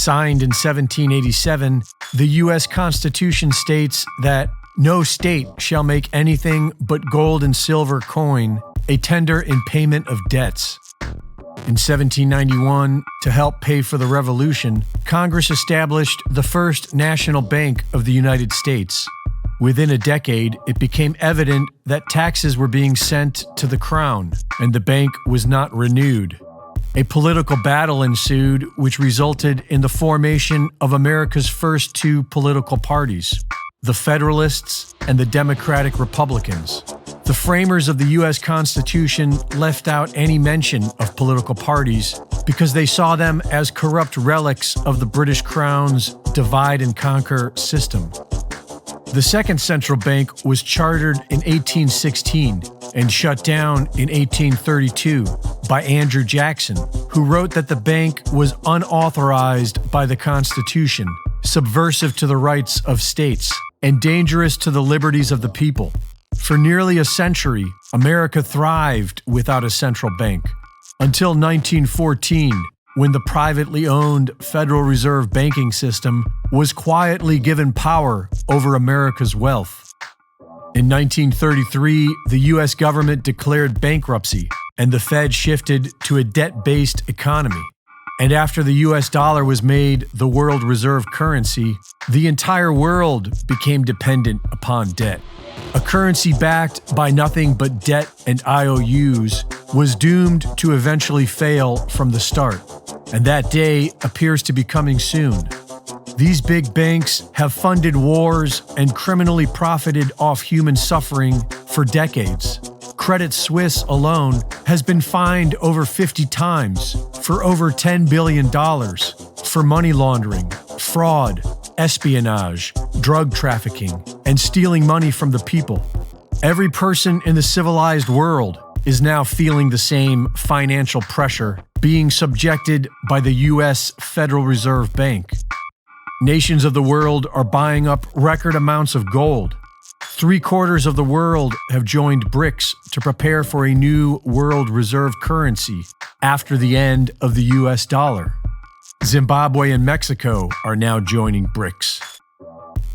Signed in 1787, the U.S. Constitution states that no state shall make anything but gold and silver coin a tender in payment of debts. In 1791, to help pay for the Revolution, Congress established the first national bank of the United States. Within a decade, it became evident that taxes were being sent to the Crown, and the bank was not renewed. A political battle ensued, which resulted in the formation of America's first two political parties, the Federalists and the Democratic Republicans. The framers of the U.S. Constitution left out any mention of political parties because they saw them as corrupt relics of the British Crown's divide-and-conquer system. The second central bank was chartered in 1816 and shut down in 1832 by Andrew Jackson, who wrote that the bank was unauthorized by the Constitution, subversive to the rights of states, and dangerous to the liberties of the people. For nearly a century, America thrived without a central bank, until 1914, when the privately owned Federal Reserve banking system was quietly given power over America's wealth. In 1933, the U.S. government declared bankruptcy, and the Fed shifted to a debt-based economy. And after the U.S. dollar was made the world reserve currency, the entire world became dependent upon debt. A currency backed by nothing but debt and IOUs was doomed to eventually fail from the start, and that day appears to be coming soon. These big banks have funded wars and criminally profited off human suffering for decades. Credit Suisse alone has been fined over 50 times for over $10 billion for money laundering, fraud, espionage, drug trafficking, and stealing money from the people. Every person in the civilized world is now feeling the same financial pressure being subjected by the U.S. Federal Reserve Bank. Nations of the world are buying up record amounts of gold. 3/4 of the world have joined BRICS to prepare for a new world reserve currency after the end of the U.S. dollar. Zimbabwe and Mexico are now joining BRICS.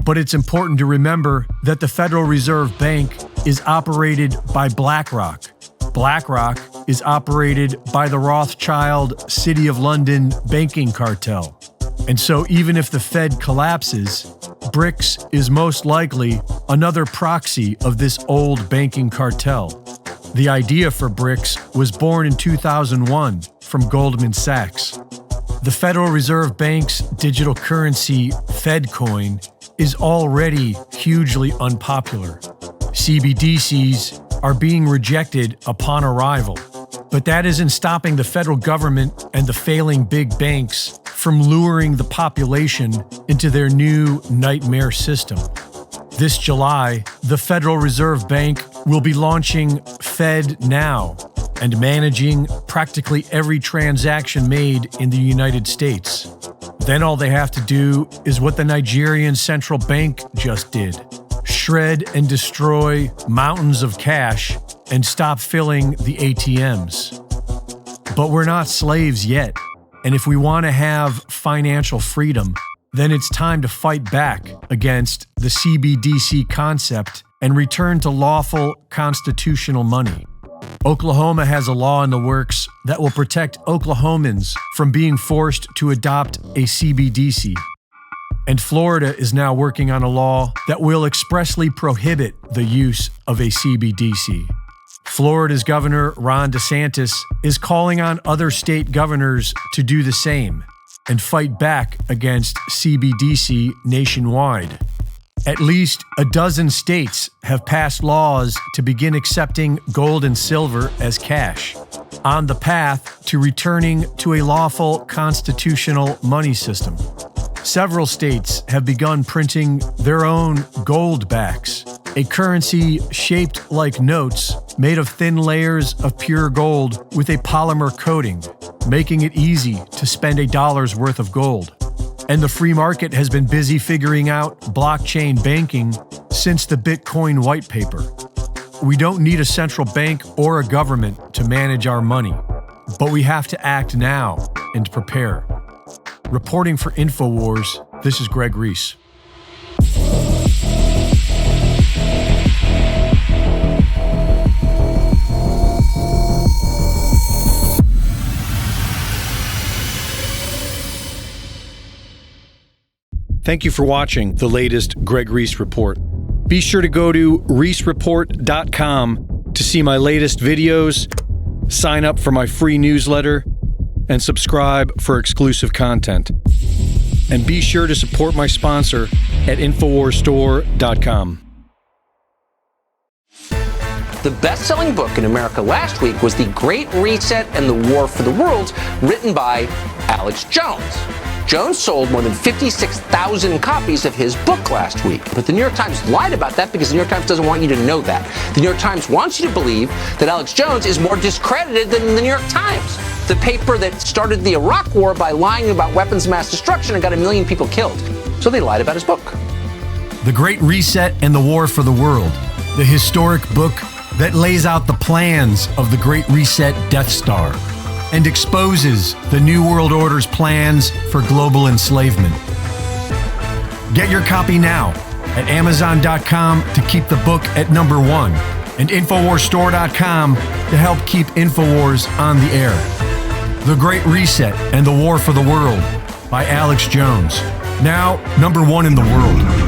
But it's important to remember that the Federal Reserve Bank is operated by BlackRock. BlackRock is operated by the Rothschild City of London banking cartel. And so even if the Fed collapses, BRICS is most likely another proxy of this old banking cartel. The idea for BRICS was born in 2001 from Goldman Sachs. The Federal Reserve Bank's digital currency, FedCoin, is already hugely unpopular. CBDCs are being rejected upon arrival, but that isn't stopping the federal government and the failing big banks from luring the population into their new nightmare system. This July, the Federal Reserve Bank will be launching FedNow and managing practically every transaction made in the United States. Then all they have to do is what the Nigerian central bank just did: shred and destroy mountains of cash and stop filling the ATMs. But we're not slaves yet, and if we want to have financial freedom, then it's time to fight back against the CBDC concept and return to lawful constitutional money. Oklahoma has a law in the works that will protect Oklahomans from being forced to adopt a CBDC. And Florida is now working on a law that will expressly prohibit the use of a CBDC. Florida's Governor Ron DeSantis is calling on other state governors to do the same and fight back against CBDC nationwide. At least a dozen states have passed laws to begin accepting gold and silver as cash, on the path to returning to a lawful constitutional money system. Several states have begun printing their own gold backs, a currency shaped like notes made of thin layers of pure gold with a polymer coating, making it easy to spend $1's worth of gold. And the free market has been busy figuring out blockchain banking since the Bitcoin white paper. We don't need a central bank or a government to manage our money, but we have to act now and prepare. Reporting for InfoWars, this is Greg Reese. Thank you for watching the latest Greg Reese Report. Be sure to go to reesereport.com to see my latest videos, sign up for my free newsletter, and subscribe for exclusive content. And be sure to support my sponsor at InfoWarsStore.com. The best-selling book in America last week was The Great Reset and the War for the World, written by Alex Jones. Jones sold more than 56,000 copies of his book last week. But the New York Times lied about that because the New York Times doesn't want you to know that. The New York Times wants you to believe that Alex Jones is more discredited than the New York Times, the paper that started the Iraq War by lying about weapons of mass destruction and got 1 million people killed. So they lied about his book. The Great Reset and the War for the World, the historic book that lays out the plans of the Great Reset Death Star and exposes the New World Order's plans for global enslavement. Get your copy now at Amazon.com to keep the book at number 1 and InfoWarsStore.com to help keep InfoWars on the air. The Great Reset and the War for the World by Alex Jones. Now, number 1 in the world.